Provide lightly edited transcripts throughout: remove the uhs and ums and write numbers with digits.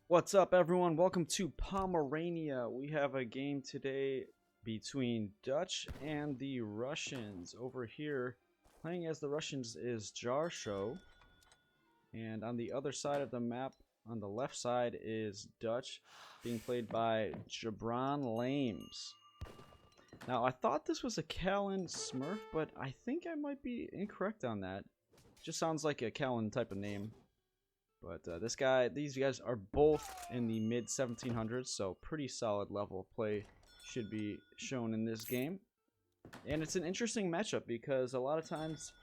What's up, everyone? Welcome to Pomerania. We have a game today between Dutch and the Russians. Over here, playing as the Russians is Jarsho, and on the other side of the map, on the left side, is Dutch, being played by Jabron Lames. Now, I thought this was a Callan Smurf, but I think I might be incorrect on that. Just sounds like a Callan type of name. But these guys are both in the mid 1700s, so pretty solid level of play should be shown in this game. And it's an interesting matchup because a lot of times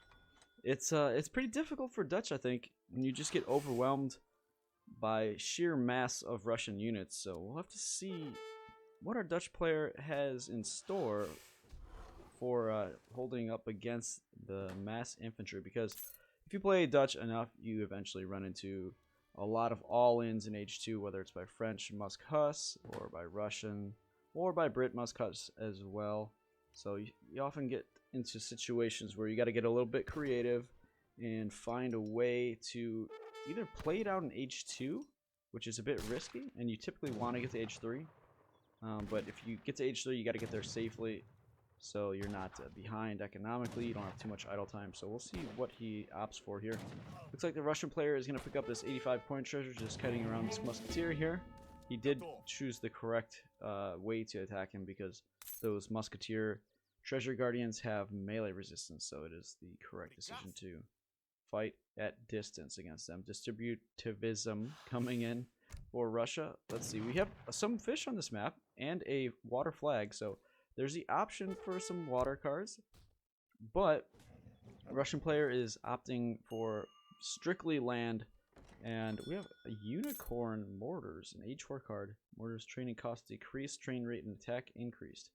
it's pretty difficult for Dutch, I think, and you just get overwhelmed by sheer mass of Russian units. So we'll have to see what our Dutch player has in store for holding up against the mass infantry, because if you play Dutch enough, you eventually run into a lot of all-ins in H2, whether it's by French Muskhus, or by Russian, or by Brit Muskhus as well. So you often get into situations where you got to get a little bit creative and find a way to either play it out in H2, which is a bit risky, and you typically want to get to H3. But if you get to H3, you got to get there safely, so you're not behind economically. You don't have too much idle time. So we'll see what he opts for here. Looks like the Russian player is going to pick up this 85-point treasure, just kiting around this musketeer here. He did choose the correct way to attack him, because those musketeer treasure guardians have melee resistance, so it is the correct decision to fight at distance against them. Distributivism coming in for Russia. Let's see, we have some fish on this map and a water flag, so there's the option for some water cards, but the Russian player is opting for strictly land, and we have a unicorn mortars, an H4 card. Mortars training cost decreased, train rate and attack increased.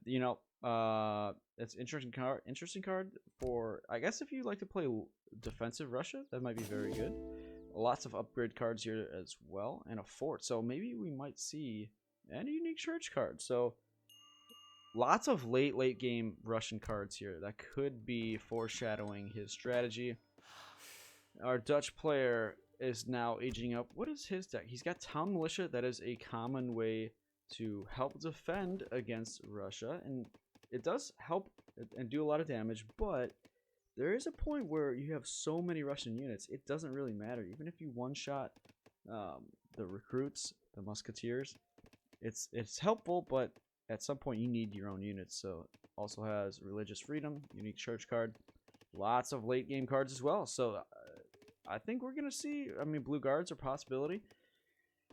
It's interesting card. Interesting card for, I guess, if you like to play defensive Russia, that might be very good. Lots of upgrade cards here as well, and a fort. So maybe we might see a unique church card. So lots of late game Russian cards here that could be foreshadowing his strategy. Our Dutch player is now aging up. What is his deck? He's got Town Militia. That is a common way to help defend against Russia, and it does help and do a lot of damage, but there is a point where you have so many Russian units, it doesn't really matter. Even if you one-shot the recruits, the musketeers, it's helpful, but at some point you need your own units. So also has religious freedom, unique church card, lots of late game cards as well. So I think we're gonna see, blue guards are a possibility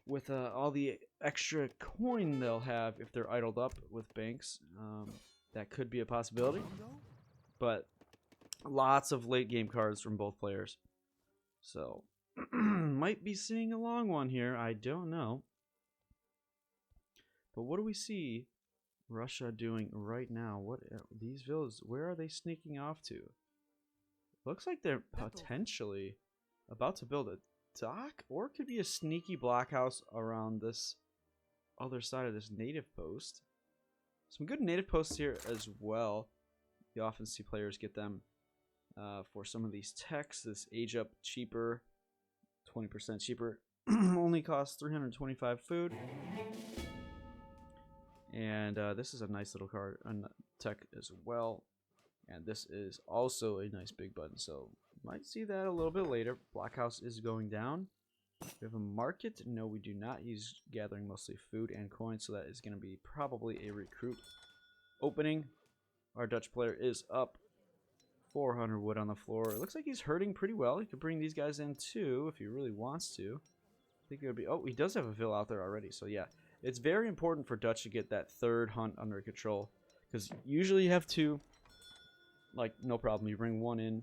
with all the extra coin they'll have if they're idled up with banks. That could be a possibility, but lots of late game cards from both players, so might be seeing a long one here, I don't know. But what do we see Russia doing right now? What these villas, where are they sneaking off to? Looks like they're potentially about to build a dock, or it could be a sneaky blockhouse around this other side of this native post. Some good native posts here as well. You often see players get them for some of these techs. This age up cheaper, 20% cheaper, only costs 325 food. And this is a nice little card on tech as well. And this is also a nice big button, so might see that a little bit later. Blockhouse is going down. We have a market. No, we do not. He's gathering mostly food and coins, so that is going to be probably a recruit opening. Our Dutch player is up. 400 wood on the floor. It looks like he's hurting pretty well. He could bring these guys in too if he really wants to. I think it would be. Oh, he does have a villa out there already, so yeah. It's very important for Dutch to get that third hunt under control, because usually you have two. Like, no problem. You bring one in,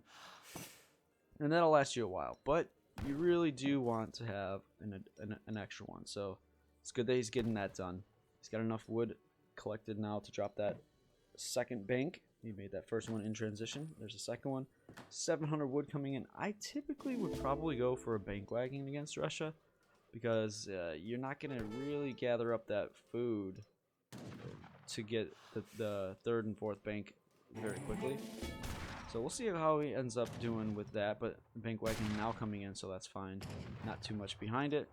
and that'll last you a while. But you really do want to have an extra one. So it's good that he's getting that done. He's got enough wood collected now to drop that second bank. He made that first one in transition. There's a second one. 700 wood coming in. I typically would probably go for a bank wagon against Russia, because you're not going to really gather up that food to get the third and fourth bank very quickly. So we'll see how he ends up doing with that, but bank wagon now coming in, so that's fine. Not too much behind it.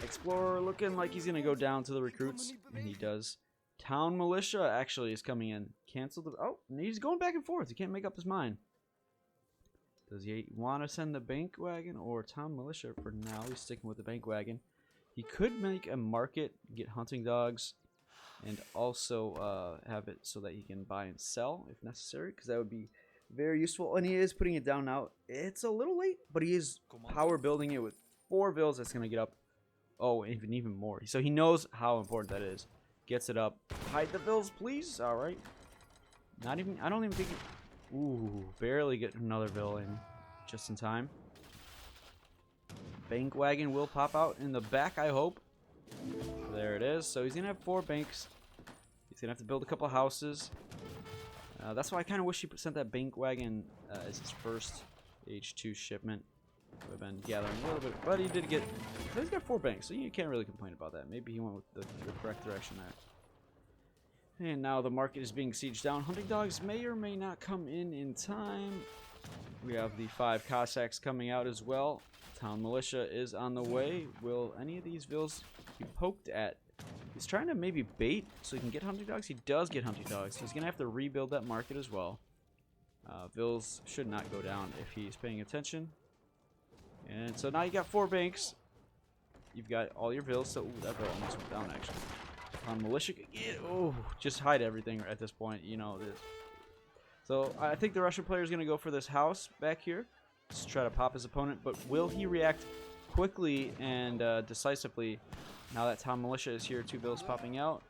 Explorer looking like he's going to go down to the recruits. And he does. Town Militia actually is coming in. Cancel the... Oh, he's going back and forth. He can't make up his mind. Does he want to send the bank wagon or Town Militia? For now, he's sticking with the bank wagon. He could make a market, get hunting dogs, and also have it so that he can buy and sell if necessary, because that would be very useful. And he is putting it down now. It's a little late, but he is power building it with 4 vills. That's going to get up. Oh, even more. So he knows how important that is. Gets it up. Hide the vills, please. All right. Not even. I don't even think. Ooh, barely get another vill in, just in time. Bank wagon will pop out in the back, I hope. There it is. So he's gonna have 4 banks. He's gonna have to build a couple of houses. That's why I kind of wish he sent that bank wagon as his first H2 shipment. Would have been gathering a little bit, but he did get. He's got 4 banks, so you can't really complain about that. Maybe he went with the correct direction there. And now the market is being sieged down. Hunting dogs may or may not come in time. We have the 5 Cossacks coming out as well. Town Militia is on the way. Will any of these vills be poked at? He's trying to maybe bait so he can get hunting dogs. He does get hunting dogs. He's going to have to rebuild that market as well. Vills should not go down if he's paying attention. And so now you got 4 banks. You've got all your vills. So, ooh, that vill almost went down, actually. On militia, oh, just hide everything at this point. You know this. So I think the Russian player is going to go for this house back here. Just try to pop his opponent. But will he react quickly and decisively now that Town Militia is here? 2 vills popping out,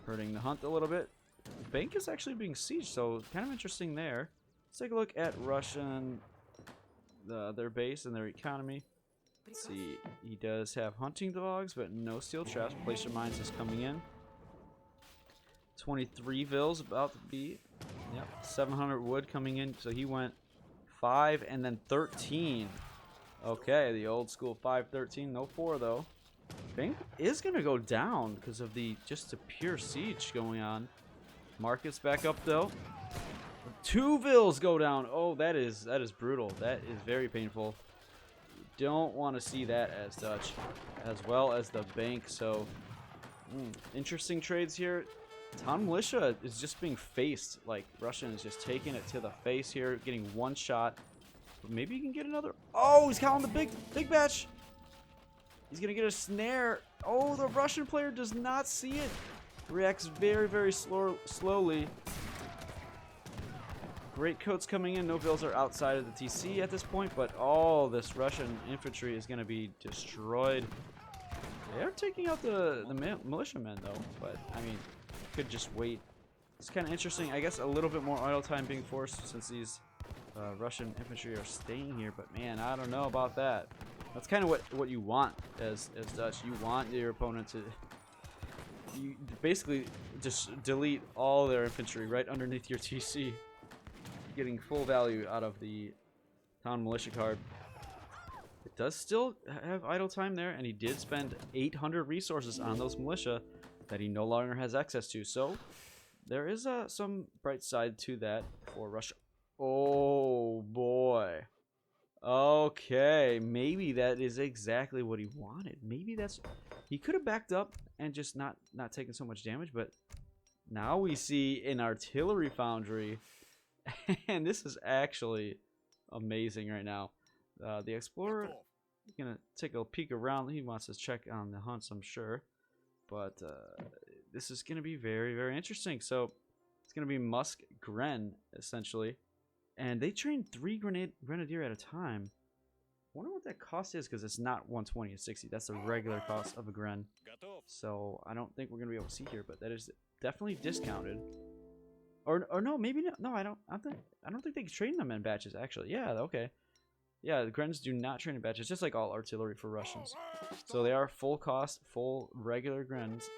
hurting the hunt a little bit. The bank is actually being sieged, so kind of interesting there. Let's take a look at Russian. Their base and their economy. Let's see, he does have hunting dogs, but no steel traps. Placer mines is coming in. 23 vills about to be. Yep, 700 wood coming in. So he went 5 and then 13. Okay, the old school 5-13. No 4 though. Bank is gonna go down because of the pure siege going on. Market's back up though. 2 vills go down. Oh, that is brutal. That is very painful. Don't want to see that as Dutch, as well as the bank. So, interesting trades here. Town Militia is just being faced. Like, Russian is just taking it to the face here, getting 1 shot. But maybe he can get another. Oh, he's counting the big batch. He's gonna get a snare. Oh, the Russian player does not see it. Reacts very slowly. Great coats coming in. No vills are outside of the TC at this point, but all this Russian infantry is going to be destroyed. They are taking out the militiamen, though, but, I mean, could just wait. It's kind of interesting. I guess a little bit more idle time being forced since these Russian infantry are staying here, but, man, I don't know about that. That's kind of what you want as Dutch. You want your opponent to... You basically just delete all their infantry right underneath your TC. Getting full value out of the Town Militia card. It does still have idle time there, and he did spend 800 resources on those militia that he no longer has access to. So there is some bright side to that for Russia. Oh boy. Okay, maybe that is exactly what he wanted. Maybe that's... He could have backed up and just not taken so much damage, but now we see an artillery foundry. And this is actually amazing right now. The Explorer is going to take a peek around. He wants to check on the hunts, I'm sure. But this is going to be very interesting. So it's going to be Musk Gren, essentially. And they train 3 Grenadier at a time. I wonder what that cost is, because it's not 120 and 60. That's the regular cost of a Gren. So I don't think we're going to be able to see here, but that is definitely discounted. Or no, maybe not. No, I don't think they train them in batches, actually. Yeah, okay. Yeah, the Grens do not train in batches, just like all artillery for Russians. So they are full cost, full regular Grens.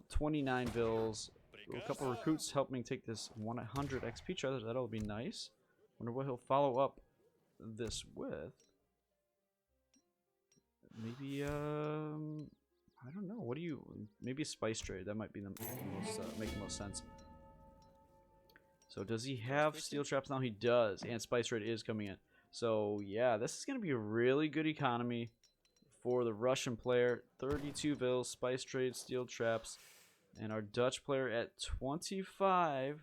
29 vills. A couple recruits help me take this 100 XP treasure. That'll be nice. Wonder what he'll follow up this with. Maybe, I don't know. What do you... Maybe a spice trade. That might be the most, make the most sense. So does he have steel traps now? He does, and spice trade is coming in. So yeah, this is going to be a really good economy for the Russian player. 32 vills, spice trade, steel traps. And our Dutch player at 25,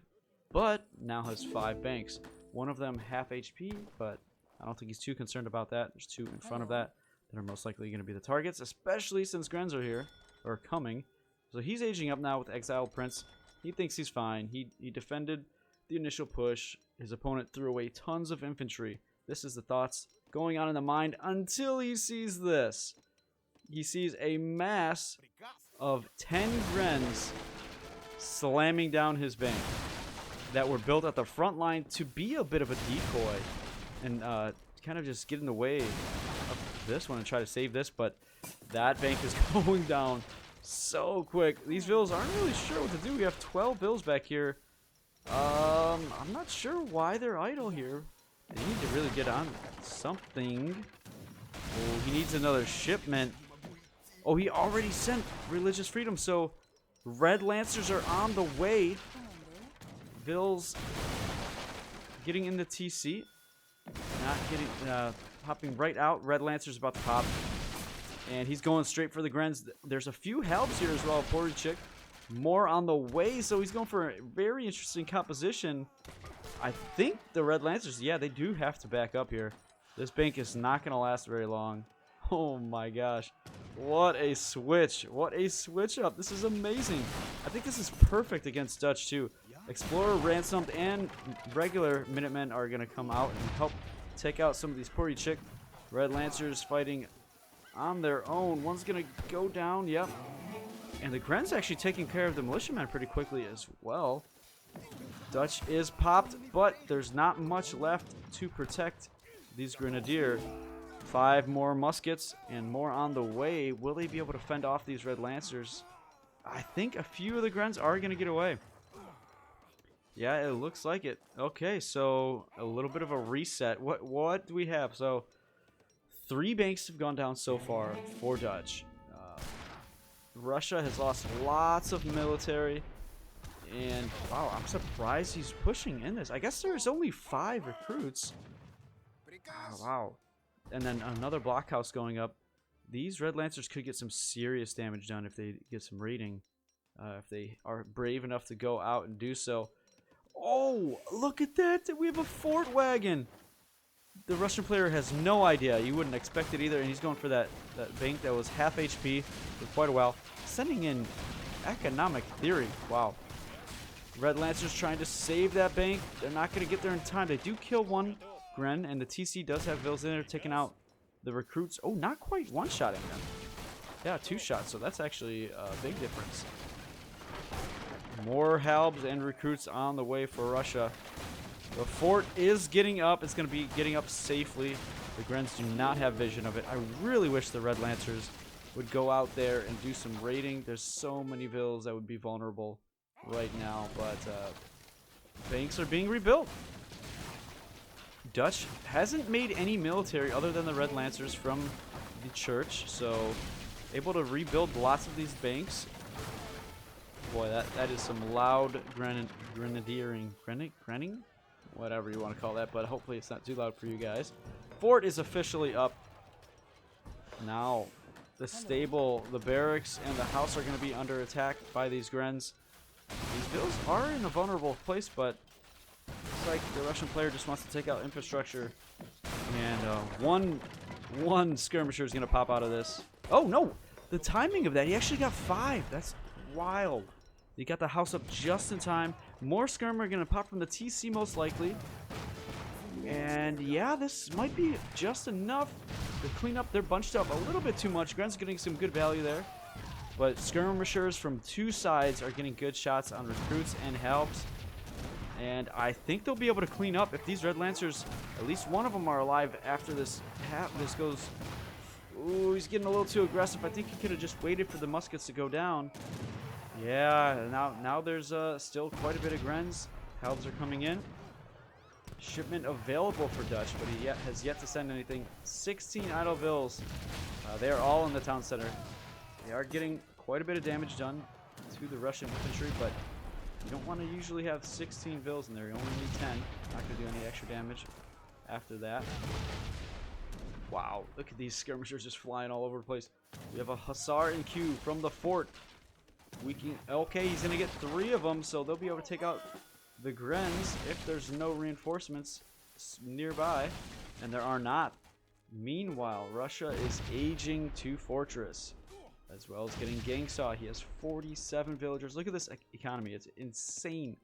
but now has 5 banks. One of them half HP, but I don't think he's too concerned about that. There's 2 in front of that are most likely going to be the targets, especially since Grens are here, or coming. So he's aging up now with Exiled Prince. He thinks he's fine. He defended the initial push. His opponent threw away tons of infantry. This is the thoughts going on in the mind until he sees this. He sees a mass of 10 Grens slamming down his bank that were built at the front line to be a bit of a decoy and kind of just get in the way of this one and try to save this, but that bank is going down so quick. These vills aren't really sure what to do. We have 12 vills back here. I'm not sure why they're idle here. They need to really get on something. Oh, he needs another shipment. Oh, he already sent Religious Freedom, so Red Lancers are on the way. Vills getting in the TC. Not getting, popping right out. Red Lancer's about to pop. And he's going straight for the Grens. There's a few Halbs here as well. Porychik. More on the way, so he's going for a very interesting composition. I think the Red Lancers, yeah, they do have to back up here. This bank is not going to last very long. Oh my gosh. What a switch. What a switch up. This is amazing. I think this is perfect against Dutch too. Explorer, Ransomed, and regular Minutemen are going to come out and help take out some of these Porychik. Red Lancers fighting on their own. One's going to go down. Yep. And the Gren's actually taking care of the militiamen pretty quickly as well. Dutch is popped, but there's not much left to protect these Grenadier. 5 more muskets and more on the way. Will they be able to fend off these Red Lancers? I think a few of the Grens are going to get away. Yeah, it looks like it. Okay, so a little bit of a reset. What do we have? So 3 banks have gone down so far for Dutch. Russia has lost lots of military. And, wow, I'm surprised he's pushing in this. I guess there's only 5 recruits. Oh, wow. And then another blockhouse going up. These Red Lancers could get some serious damage done if they get some raiding. If they are brave enough to go out and do so. Oh, look at that. We have a fort wagon. The Russian player has no idea. You wouldn't expect it either. And he's going for that bank that was half HP for quite a while. Sending in economic theory. Wow. Red Lancers trying to save that bank. They're not going to get there in time. They do kill one Gren, and the TC does have vills in there taking out the recruits. Oh, not quite one-shotting them. Yeah, 2 shots, so that's actually a big difference. More Halbs and recruits on the way for Russia. The fort is getting up. It's going to be getting up safely. The Grens do not have vision of it. I really wish the Red Lancers would go out there and do some raiding. There's so many vills that would be vulnerable right now, but banks are being rebuilt. Dutch hasn't made any military other than the Red Lancers from the church, so able to rebuild lots of these banks. Boy, that is some loud grenadiering. Grenning? Whatever you want to call that, but hopefully it's not too loud for you guys. Fort is officially up. Now, the stable, the barracks, and the house are going to be under attack by these Grens. These vills are in a vulnerable place, but looks like the Russian player just wants to take out infrastructure. And one skirmisher is going to pop out of this. Oh, no! The timing of that, he actually got 5. That's wild. He got the house up just in time. More skirmisher going to pop from the TC most likely. And yeah, this might be just enough to clean up. They're bunched up a little bit too much. Gren's getting some good value there. But skirmishers from 2 sides are getting good shots on recruits and Halbs. And I think they'll be able to clean up if these Red Lancers, at least one of them are alive after this goes. Ooh, he's getting a little too aggressive. I think he could have just waited for the muskets to go down. Yeah, now there's still quite a bit of Grens. Halbs are coming in. Shipment available for Dutch, but he has yet to send anything. 16 idle vills. They are all in the town center. They are getting quite a bit of damage done to the Russian infantry, but you don't want to usually have 16 vills in there. You only need 10. Not going to do any extra damage after that. Wow, look at these skirmishers just flying all over the place. We have a Hussar in queue from the fort. We can, okay, he's gonna get 3 of them, so they'll be able to take out the Grens if there's no reinforcements nearby, and there are not. Meanwhile, Russia is aging to fortress, as well as getting gang saw. He has 47 villagers. Look at this economy, it's insane.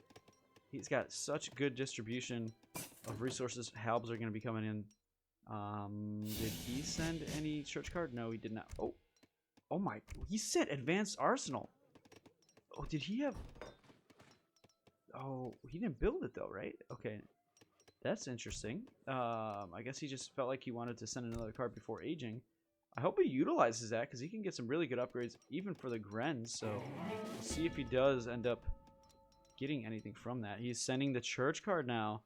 He's got such good distribution of resources. Halbs are going to be coming in. Did he send any church card? No, he did not. Oh my, he sent advanced arsenal. Oh, did he have? Oh, he didn't build it though, right? Okay, that's interesting. I guess he just felt like he wanted to send another card before aging. I hope he utilizes that because he can get some really good upgrades even for the Grens. So we'll see if he does end up getting anything from that. He's sending the church card now.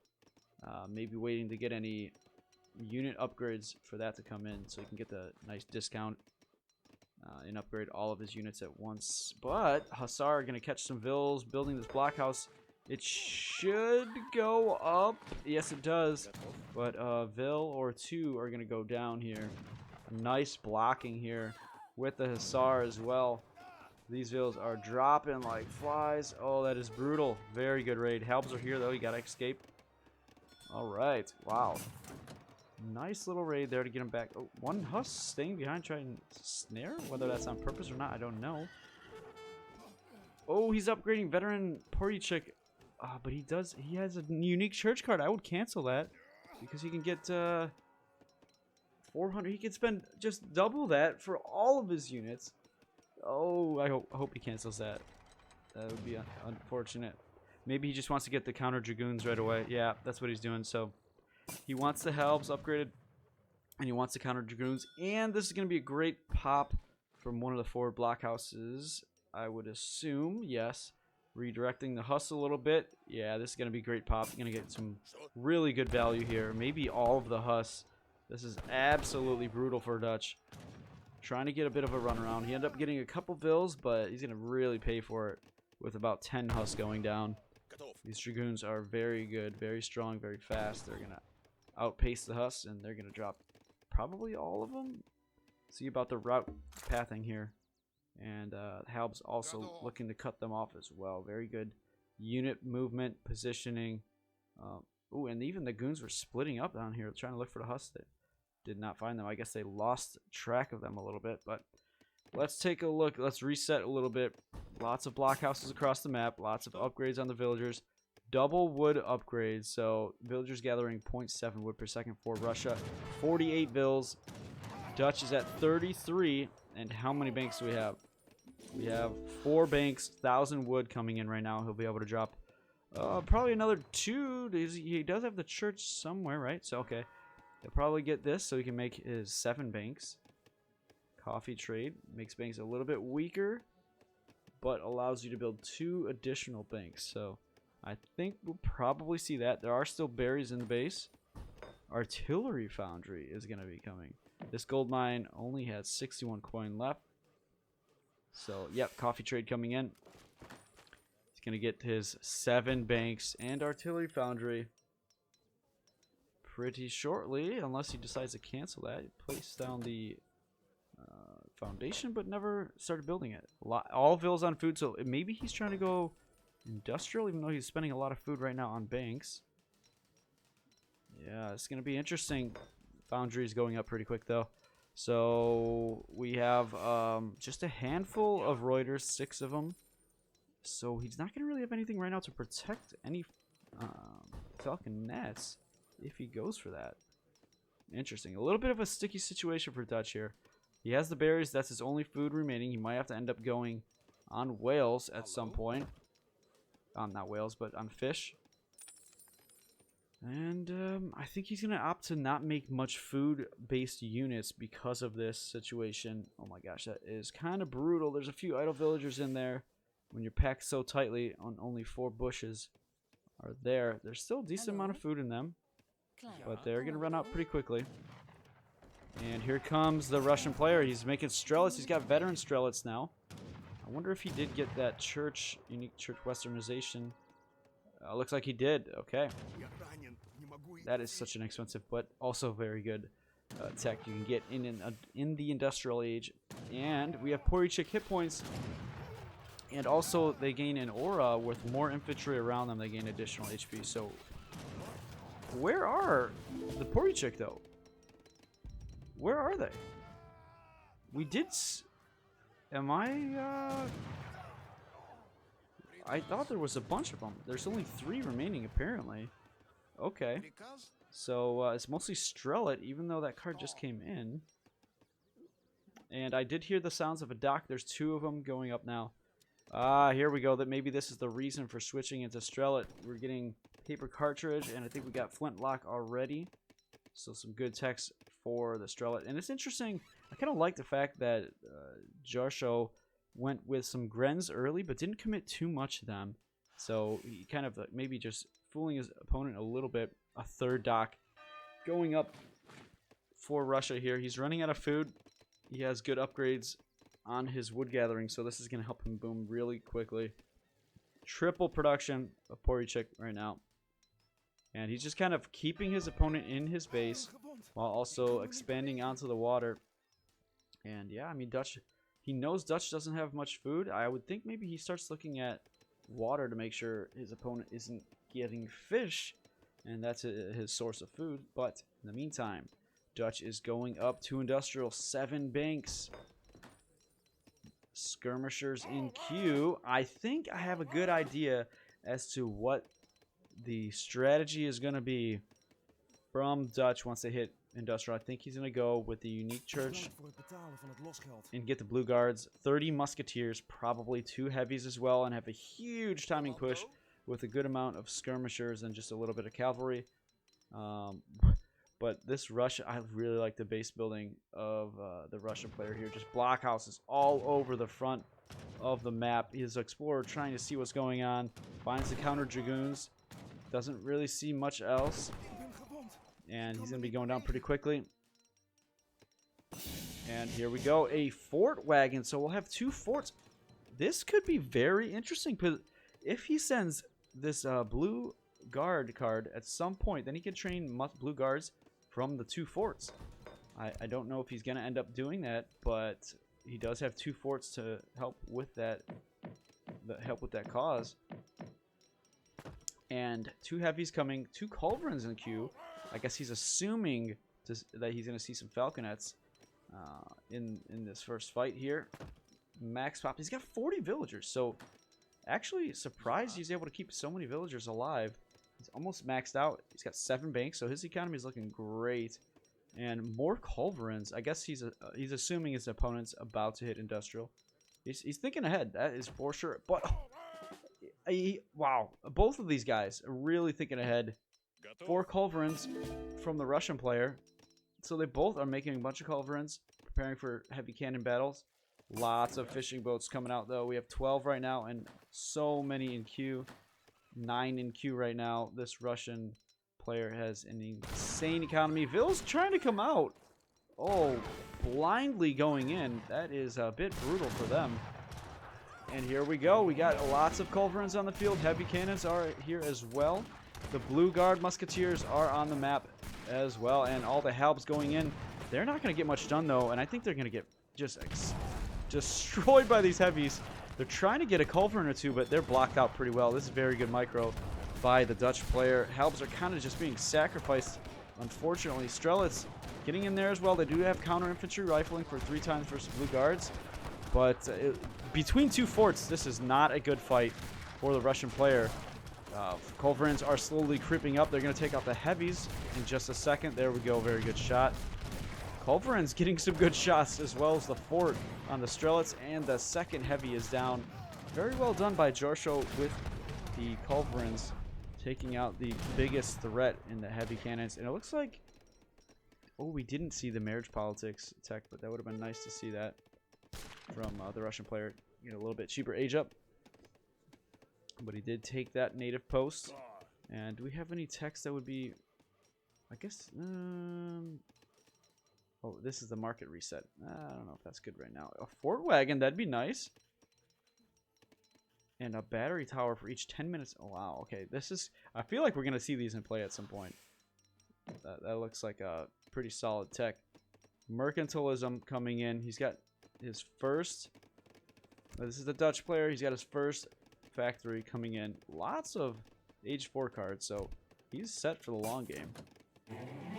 Maybe waiting to get any unit upgrades for that to come in so he can get the nice discount and upgrade all of his units at once. But Hussar are going to catch some vills building this blockhouse. It should go up. Yes, it does. But vill or 2 are going to go down here. Nice blocking here with the Hussar as well. These vills are dropping like flies. Oh, that is brutal. Very good raid. Halbs are here, though. You got to escape. All right. Wow. Nice little raid there to get him back. Oh, one Huss staying behind trying to snare. Whether that's on purpose or not, I don't know. Oh, he's upgrading veteran Portychik. But he has a unique church card. I would cancel that because he can get 400. He can spend just double that for all of his units. Oh, I hope he cancels that. That would be unfortunate. Maybe he just wants to get the counter dragoons right away. Yeah, that's what he's doing. So he wants the Halbs upgraded, and he wants the counter dragoons. And this is going to be a great pop from one of the 4 blockhouses, I would assume. Yes. Redirecting the Huss a little bit. Yeah, this is going to be a great pop. You're going to get some really good value here. Maybe all of the Huss. This is absolutely brutal for Dutch. Trying to get a bit of a runaround. He ended up getting a couple vills, but he's going to really pay for it with about 10 Huss going down. These dragoons are very good, very strong, very fast. They're going to outpace the Huss, and they're going to drop probably all of them. See about the route pathing here. And Halb's also looking to cut them off as well. Very good unit movement, positioning. Ooh, and even the goons were splitting up down here, trying to look for the Huss. They did not find them. I guess they lost track of them a little bit. But let's take a look. Let's reset a little bit. Lots of blockhouses across the map. Lots of upgrades on the villagers. Double wood upgrades. So villagers gathering 0.7 wood per second for Russia. 48 vills. Dutch is at 33. And how many banks do we have? We have 4 banks, 1,000 wood coming in right now. He'll be able to drop probably another 2. He does have the church somewhere, right? So, okay. He'll probably get this so he can make his 7 banks. Coffee trade makes banks a little bit weaker, but allows you to build 2 additional banks. So, I think we'll probably see that. There are still berries in the base. Artillery foundry is going to be coming. This gold mine only has 61 coin left. So, yep, coffee trade coming in. He's going to get his 7 banks and artillery foundry pretty shortly, unless he decides to cancel that. He placed down the foundation, but never started building it. All vills on food, so maybe he's trying to go industrial, even though he's spending a lot of food right now on banks. Yeah, it's going to be interesting. Foundry is going up pretty quick, though. So we have just a handful of Reuters, 6 of them. So he's not going to really have anything right now to protect any Falcon nets if he goes for that. Interesting. A little bit of a sticky situation for Dutch here. He has the berries. That's his only food remaining. He might have to end up going on whales at some point. Not whales, but on fish. And I think he's going to opt to not make much food-based units because of this situation. Oh my gosh, that is kind of brutal. There's a few idle villagers in there. When you're packed so tightly on only 4 bushes are there. There's still a decent amount of food in them. But they're going to run out pretty quickly. And here comes the Russian player. He's making Strelets. He's got veteran Strelets now. I wonder if he did get that church, unique church westernization. Looks like he did. Okay. That is such an expensive, but also very good tech you can get in the industrial age. And we have Porychik hit points. And also, they gain an aura with more infantry around them. They gain additional HP. So, where are the Porychik, though? Where are they? We did... Am I thought there was a bunch of them. There's only 3 remaining, apparently. Okay. So, it's mostly Strellet, even though that card just came in. And I did hear the sounds of a dock. There's 2 of them going up now. Here we go. That maybe this is the reason for switching into Strellet. We're getting paper cartridge, and I think we got flintlock already. So some good text for the Strellet. And it's interesting. I kind of like the fact that Jarsho went with some Grens early, but didn't commit too much to them. So he kind of maybe just fooling his opponent a little bit. A 3rd dock going up for Russia here. He's running out of food. He has good upgrades on his wood gathering, so this is going to help him boom really quickly. Triple production of Porychik right now. And he's just kind of keeping his opponent in his base while also expanding onto the water. And yeah, I mean, Dutch, he knows Dutch doesn't have much food. I would think maybe he starts looking at water to make sure his opponent isn't getting fish, and that's his source of food. But in the meantime, Dutch is going up to industrial. 7 banks. Skirmishers in queue. I think I have a good idea as to what the strategy is going to be from Dutch once they hit industrial. I think he's going to go with the unique church and get the blue guards. 30 musketeers, probably 2 heavies as well, and have a huge timing push with a good amount of skirmishers and just a little bit of cavalry. But this Russia, I really like the base building of the Russian player here. Just blockhouses all over the front of the map. He's an explorer trying to see what's going on. Finds the counter dragoons. Doesn't really see much else. And he's going to be going down pretty quickly. And here we go. A fort wagon. So we'll have 2 forts. This could be very interesting. Because if he sends this blue guard card at some point, then he can train blue guards from the 2 forts. I don't know if he's going to end up doing that, but he does have 2 forts to help with that cause. And 2 heavies coming, 2 culverins in queue. I guess he's assuming that he's going to see some falconets in this first fight here. Max pop. He's got 40 villagers, so actually surprised he's able to keep so many villagers alive. He's almost maxed out. He's got 7 banks, so his economy is looking great. And more culverins. I guess he's assuming his opponent's about to hit industrial. He's thinking ahead. That is for sure. But wow, both of these guys are really thinking ahead. 4 culverins from the Russian player. So they both are making a bunch of culverins, preparing for heavy cannon battles. Lots of fishing boats coming out, though. We have 12 right now, and so many in queue. 9 in queue right now. This Russian player has an insane economy. Ville's trying to come out. Oh, blindly going in. That is a bit brutal for them. And here we go. We got lots of culverins on the field. Heavy cannons are here as well. The blue guard musketeers are on the map as well. And all the halbs going in. They're not going to get much done, though. And I think they're going to get just destroyed by these heavies. They're trying to get a culverin or 2, but they're blocked out pretty well. This is very good micro by the Dutch player. Halbs are kind of just being sacrificed, unfortunately. Strelitz getting in there as well. They do have counter infantry rifling for 3 times versus blue guards. But between 2 forts, this is not a good fight for the Russian player. Culverins are slowly creeping up. They're going to take out the heavies in just a second. There we go. Very good shot. Culverins getting some good shots, as well as the fort on the Strelitz, and the second heavy is down. Very well done by Jarsho with the Culverins, taking out the biggest threat in the heavy cannons. And it looks like, oh, we didn't see the marriage politics tech, but that would have been nice to see that from the Russian player. You know, a little bit cheaper age up, but he did take that native post. And do we have any text that would be, I guess, oh, this is the market reset. I don't know if that's good right now. A fort wagon, that'd be nice. And a battery tower for each 10 minutes. Oh, wow. Okay, this is... I feel like we're going to see these in play at some point. That looks like a pretty solid tech. Mercantilism coming in. He's got his first... This is the Dutch player. He's got his first factory coming in. Lots of Age 4 cards, so he's set for the long game.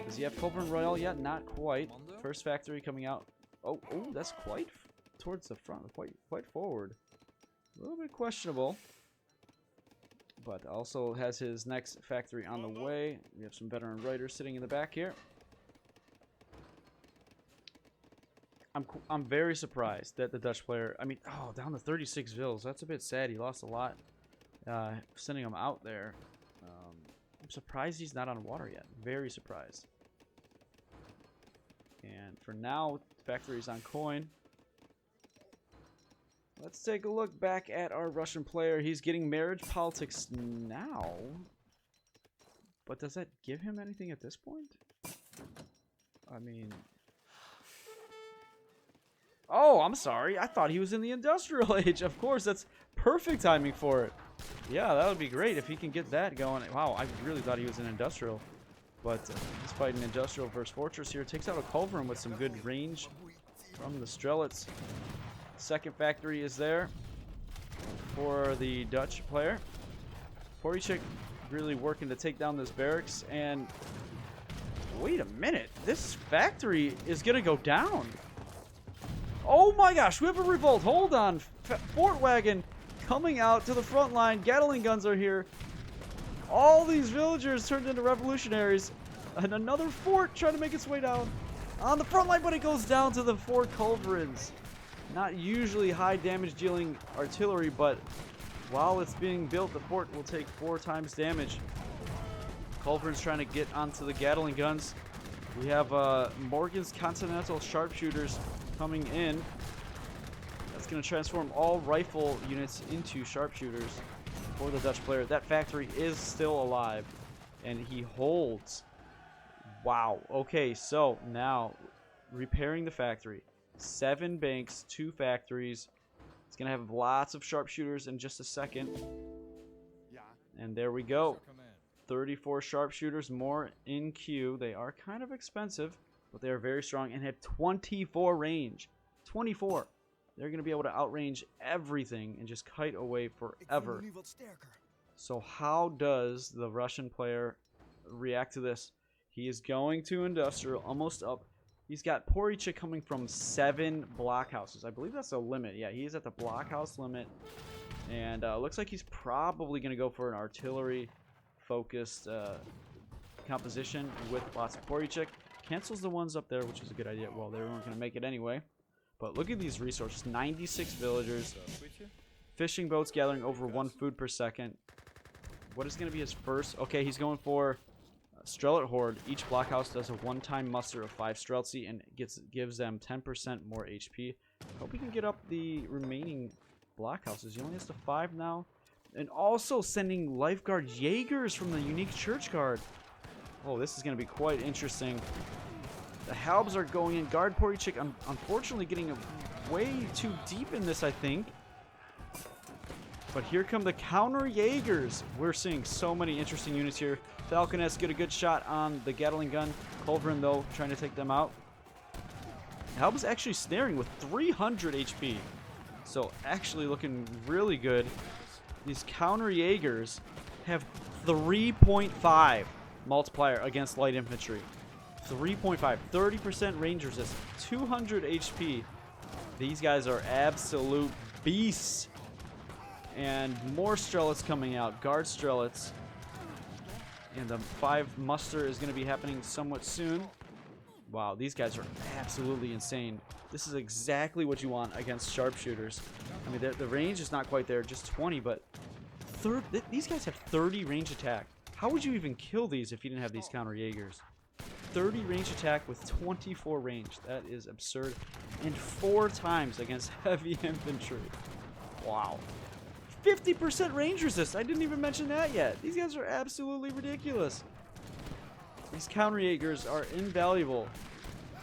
Does he have Culverin Royale yet? Not quite. First factory coming out. Oh, that's quite towards the front. Quite forward. A little bit questionable. But also has his next factory on the way. We have some veteran riders sitting in the back here. I'm very surprised that the Dutch player, I mean, down to 36 vills. That's a bit sad. He lost a lot sending him out there. I'm surprised he's not on water yet. Very surprised. And for now, the factory's on coin. Let's take a look back at our Russian player. He's getting marriage politics now. But does that give him anything at this point? I mean... Oh, I'm sorry. I thought he was in the industrial age. Of course, that's perfect timing for it. Yeah, that would be great if he can get that going. Wow, I really thought he was in industrial. But he's fighting industrial versus fortress here. Takes out a Culverin with some good range from the Strelets. Second factory is there for the Dutch player. Poricik really working to take down this barracks. And wait a minute. This factory is going to go down. Oh my gosh, we have a revolt. Hold on. Fort Wagon coming out to the front line. Gatling guns are here. All these villagers turned into revolutionaries. And another fort trying to make its way down on the front line, but it goes down to the 4 Culverins. Not usually high damage dealing artillery, but while it's being built, the fort will take 4 times damage. Culverin's trying to get onto the Gatling guns. We have Morgan's Continental Sharpshooters coming in. That's going to transform all rifle units into sharpshooters for the Dutch player. That factory is still alive, and he holds. Wow. Okay, so now repairing the factory. 7 banks, 2 factories. It's going to have lots of sharpshooters in just a second. And there we go. 34 sharpshooters more in queue. They are kind of expensive, but they are very strong and have 24 range. 24. They're going to be able to outrange everything and just kite away forever. So how does the Russian player react to this? He is going to industrial, almost up. He's got Poricik coming from 7 blockhouses. I believe that's the limit. Yeah, he's at the blockhouse limit. And looks like he's probably going to go for an artillery-focused composition with lots of Poricik. Cancels the ones up there, which is a good idea. Well, they weren't going to make it anyway. But look at these resources. 96 villagers. Fishing boats gathering over 1 food per second. What is going to be his first? Okay, he's going for Strelet Horde. Each blockhouse does a one-time muster of 5 Streltsy and gives them 10% more HP. Hope he can get up the remaining blockhouses. He only has to 5 now. And also sending Lifeguard Jaegers from the unique Church Guard. Oh, this is going to be quite interesting. The Halbs are going in. Guard Poricik, unfortunately, getting way too deep in this, I think. But here come the counter Jaegers. We're seeing so many interesting units here. Falconess get a good shot on the Gatling gun. Culverin, though, trying to take them out. Halb's actually snaring with 300 HP. So actually looking really good. These counter Jaegers have 3.5 multiplier against light infantry. 3.5. 30% range resist. 200 HP. These guys are absolute beasts. And more Strelets coming out. Guard Strelets. And the 5 muster is going to be happening somewhat soon. Wow, these guys are absolutely insane. This is exactly what you want against sharpshooters. I mean, the range is not quite there, just 20, but these guys have 30 range attack. How would you even kill these if you didn't have these counter Jaegers? 30 range attack with 24 range. That is absurd. And 4 times against heavy infantry. Wow. 50% range resist. I didn't even mention that yet. These guys are absolutely ridiculous. These counter Jaegers are invaluable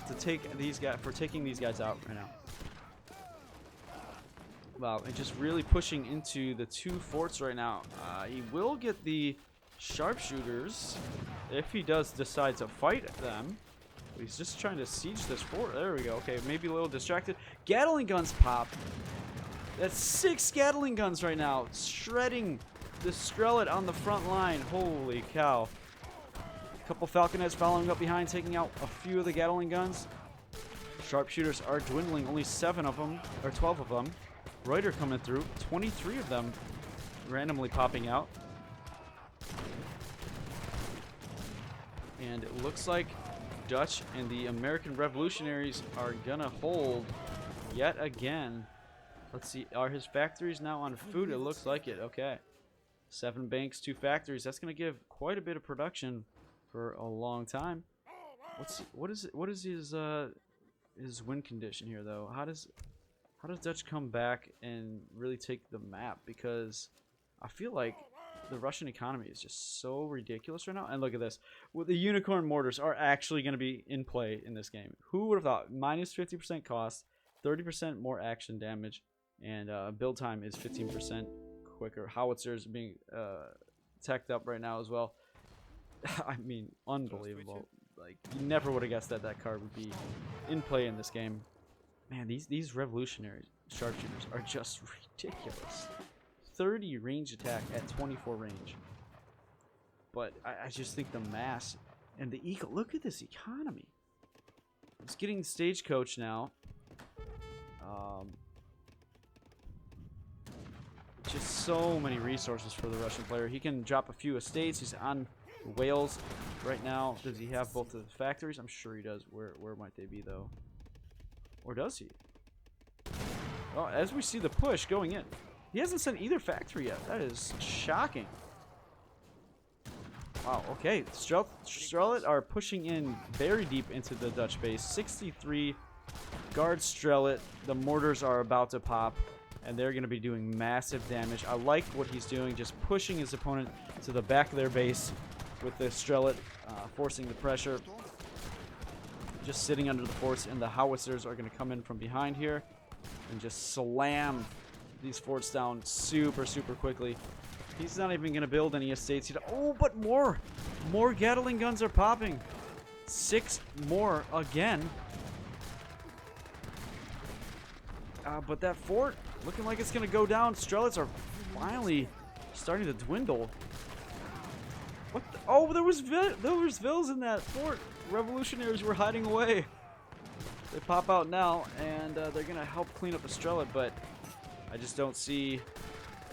to take these guys taking these guys out right now. Wow, and just really pushing into the 2 forts right now. He will get the sharpshooters if he does decide to fight them. He's just trying to siege this fort. There we go. Okay, maybe a little distracted. Gatling guns pop. That's 6 Gatling guns right now. Shredding the Strellet on the front line. Holy cow. A couple Falconets following up behind, taking out a few of the Gatling guns. Sharpshooters are dwindling. Only 7 of them, or 12 of them. Reuter coming through. 23 of them randomly popping out. And it looks like Dutch and the American Revolutionaries are gonna hold yet again. Let's see, are his factories now on food? It looks like it. Okay, 7 banks, 2 factories. That's gonna give quite a bit of production for a long time. What is his win condition here though? How does Dutch come back and really take the map? Because I feel like the Russian economy is just so ridiculous right now. And look at this. Well, the unicorn mortars are actually going to be in play in this game. Who would have thought? Minus 50% cost, 30% more action damage, and build time is 15% quicker. Howitzers being teched up right now as well. I mean, unbelievable. Like, you never would have guessed that that card would be in play in this game. Man, these revolutionary sharpshooters are just ridiculous. 30 range attack at 24 range. But I just think the mass and the eco. Look at this economy. It's getting stagecoach now. Just so many resources for the Russian player. He can drop a few estates. He's on Wales right now. Does he have both of the factories? I'm sure he does. Where might they be though? Or does he? Oh, as we see the push going in. He hasn't sent either factory yet. That is shocking. Wow, okay. Strellet are pushing in very deep into the Dutch base. 63 guard Strellet. The mortars are about to pop, and they're going to be doing massive damage. I like what he's doing, just pushing his opponent to the back of their base with the Strellet, forcing the pressure. Just sitting under the forts, and the howitzers are going to come in from behind here and just slam these forts down super quickly. He's not even going to build any estates. Oh, but more Gatling guns are popping. 6 more again. But that fort looking like it's going to go down. Strelets are finally starting to dwindle. What the? Oh, there was vills in that fort. Revolutionaries were hiding away. They pop out now, and they're going to help clean up the Strellet, but I just don't see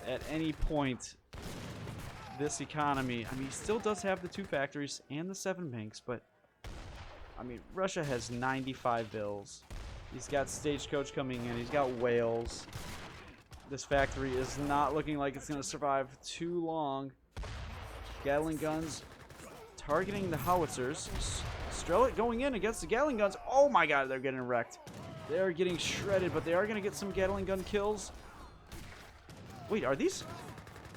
at any point this economy. I mean, he still does have the 2 factories and the 7 banks, but I mean, Russia has 95 bills. He's got stagecoach coming in. He's got Wales. This factory is not looking like it's going to survive too long. Gatling guns targeting the howitzers. Strellet going in against the Gatling guns. Oh my god, they're getting wrecked. They're getting shredded, but they are going to get some Gatling gun kills. Wait, are these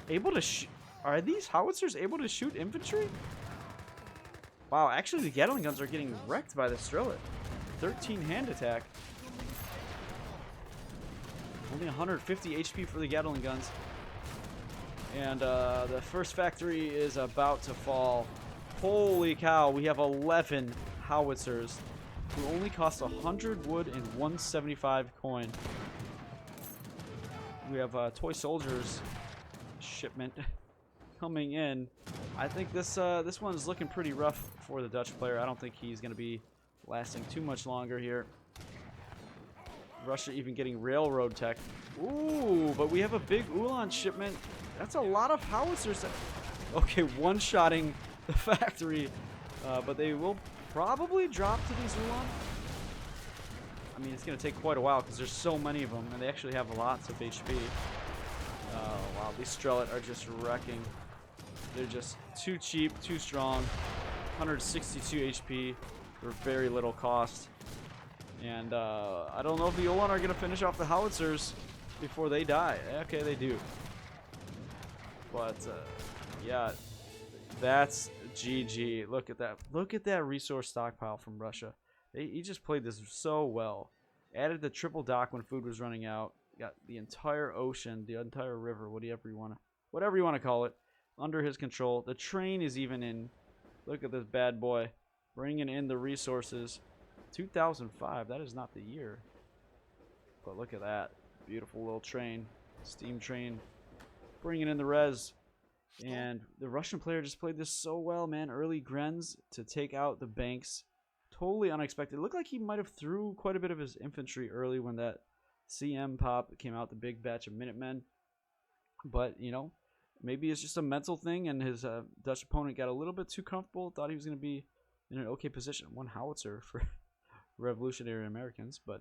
able to shoot? Are these howitzers able to shoot infantry? Wow, actually the Gatling guns are getting wrecked by the Strellet. 13 hand attack. Only 150 HP for the Gatling guns. And the first factory is about to fall. Holy cow, we have 11 howitzers who only cost 100 wood and 175 coin. We have toy soldiers shipment coming in. I think this one is looking pretty rough for the Dutch player. I don't think he's going to be lasting too much longer here. Russia even getting railroad tech. Ooh, but we have a big Ulan shipment. That's a lot of howitzers. Okay, one-shotting the factory, but they will probably drop to these Ulan. I mean, it's going to take quite a while because there's so many of them, and they actually have lots of HP. Wow, these Strellet are just wrecking. They're just too cheap, too strong. 162 HP for very little cost. And I don't know if the Ulan are going to finish off the howitzers before they die. Okay, they do. But, yeah, that's GG. Look at that. Look at that resource stockpile from Russia. He just played this so well. Added the triple dock when food was running out. Got the entire ocean, the entire river, whatever you want to call it, under his control. The train is even in. Look at this bad boy bringing in the resources. 2005, that is not the year. But look at that. Beautiful little train. Steam train. Bringing in the res. And the Russian player just played this so well, man. Early Grens to take out the banks. Totally unexpected. It looked like he might have threw quite a bit of his infantry early when that CM pop came out, the big batch of Minutemen. But, you know, maybe it's just a mental thing, and his Dutch opponent got a little bit too comfortable. Thought he was going to be in an okay position. One howitzer for Revolutionary Americans. But,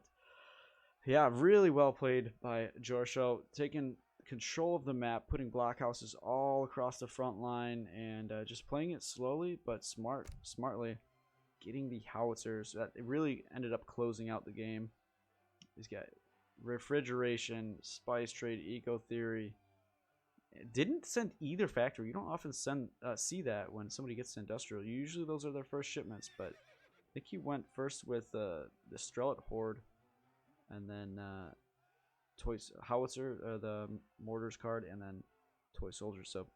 yeah, really well played by Jorsho. Taking control of the map, putting blockhouses all across the front line, and just playing it slowly but smartly, getting the howitzers. That it really ended up closing out the game. He's got refrigeration, spice trade, eco theory. It didn't send either factory. You don't often see that when somebody gets to industrial. Usually those are their first shipments, but I think he went first with the Strelet Horde, and then toy howitzer, the mortars card, and then toy soldier. So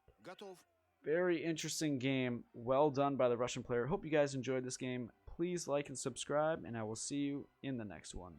very interesting game. Well done by the Russian player. Hope you guys enjoyed this game. Please like and subscribe, and I will see you in the next one.